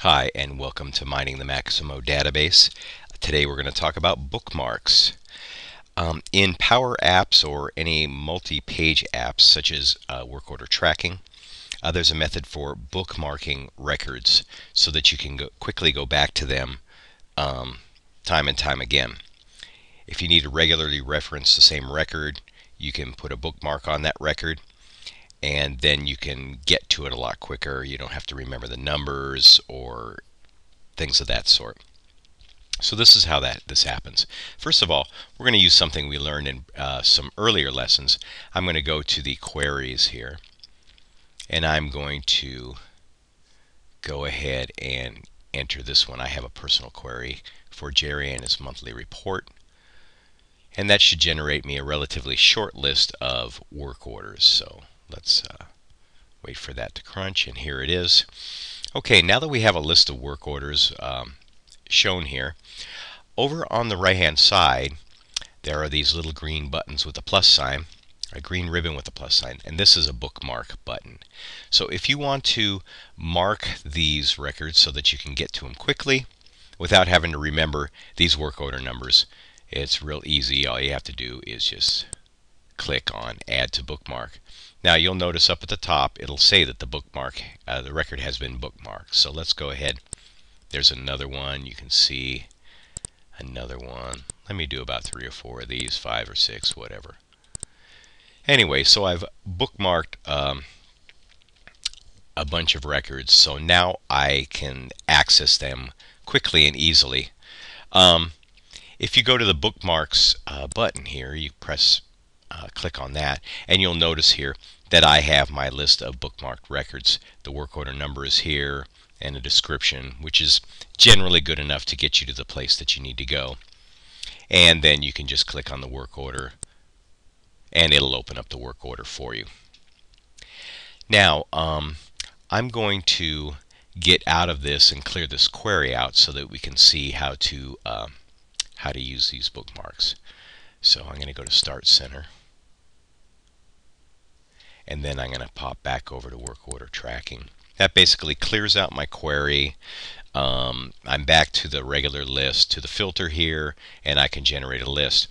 Hi, and welcome to Mining the Maximo database. Today we're going to talk about bookmarks. In Power Apps or any multi-page apps such as work order tracking, there's a method for bookmarking records so that you can quickly go back to them time and time again. If you need to regularly reference the same record, you can put a bookmark on that record, and then you can get to it a lot quicker. You don't have to remember the numbers or things of that sort. So this is how this happens. First of all, we're going to use something we learned in some earlier lessons. I'm going to go to the queries here, and I'm going to go ahead and enter this one. I have a personal query for Jerry and his monthly report, and that should generate me a relatively short list of work orders. So let's wait for that to crunch, and here it is. Okay, now that we have a list of work orders shown here, over on the right hand side there are these little green buttons with a plus sign, a green ribbon with a plus sign, and this is a bookmark button. So if you want to mark these records so that you can get to them quickly without having to remember these work order numbers, it's real easy. All you have to do is just click on Add to Bookmark. Now you'll notice up at the top it'll say that the record has been bookmarked. So let's go ahead. There's another one. You can see another one. Let me do about 3 or 4 of these, 5 or 6, whatever. Anyway, so I've bookmarked a bunch of records, so now I can access them quickly and easily. If you go to the Bookmarks button here, you click on that, and you'll notice here that I have my list of bookmarked records. The work order number is here, and a description, which is generally good enough to get you to the place that you need to go. And then you can just click on the work order, and it'll open up the work order for you. Now, I'm going to get out of this and clear this query out so that we can see how to use these bookmarks. So I'm going to go to Start Center, and then I'm going to pop back over to work order tracking. That basically clears out my query. I'm back to the regular list, to the filter here, and I can generate a list.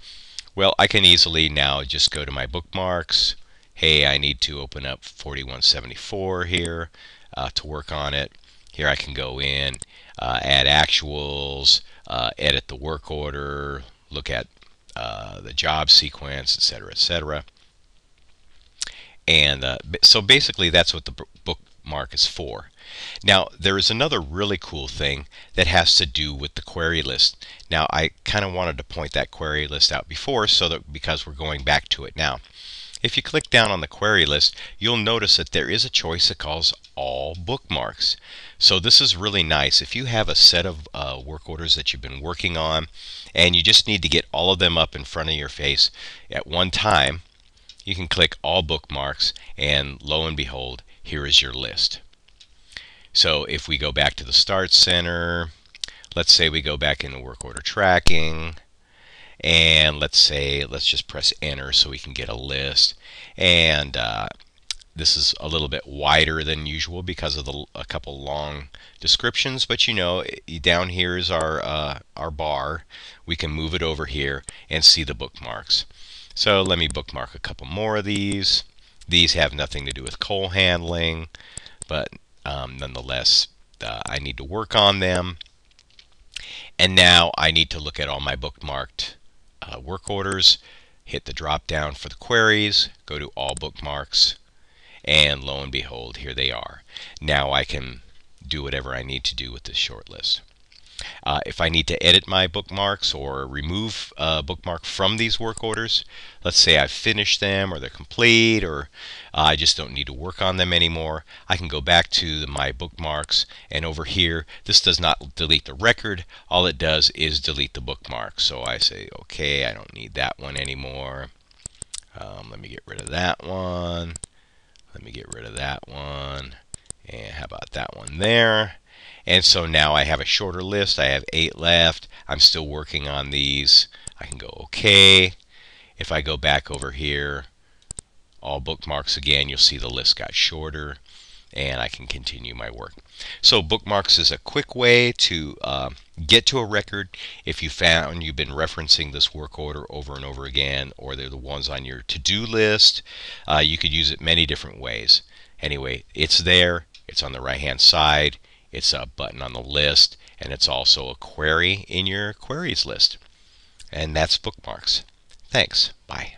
Well, I can easily now just go to my bookmarks. Hey, I need to open up 4174 here to work on it. Here I can go in, add actuals, edit the work order, look at the job sequence, etc., etc. And so basically that's what the bookmark is for. Now there is another really cool thing that has to do with the query list. Now I kind of wanted to point that query list out before, because we're going back to it now. If you click down on the query list, you'll notice that there is a choice that calls all bookmarks. So this is really nice. If you have a set of work orders that you've been working on and you just need to get all of them up in front of your face at one time, you can click all bookmarks, and lo and behold, here is your list. So if we go back to the Start Center, let's say we go back into work order tracking, and let's just press enter so we can get a list. And this is a little bit wider than usual because of a couple long descriptions, but you know, down here is our bar. We can move it over here and see the bookmarks. So let me bookmark a couple more of these. These have nothing to do with coal handling, but nonetheless I need to work on them. And now I need to look at all my bookmarked work orders, hit the drop down for the queries, go to all bookmarks, and lo and behold, here they are. Now I can do whatever I need to do with this short list. If I need to edit my bookmarks or remove a bookmark from these work orders, let's say I've finished them or they're complete, or I just don't need to work on them anymore, I can go back to my bookmarks, and over here this does not delete the record. All it does is delete the bookmark. So I say, okay, I don't need that one anymore. Let me get rid of that one. Let me get rid of that one. And how about that one there? And so now I have a shorter list. I have 8 left. I'm still working on these. I can go OK. If I go back over here, all bookmarks again, you'll see the list got shorter. and I can continue my work. So bookmarks is a quick way to get to a record. If you found you've been referencing this work order over and over again, or they're the ones on your to-do list, you could use it many different ways. Anyway, it's there. It's on the right-hand side. It's a button on the list, and it's also a query in your queries list. And that's bookmarks. Thanks. Bye.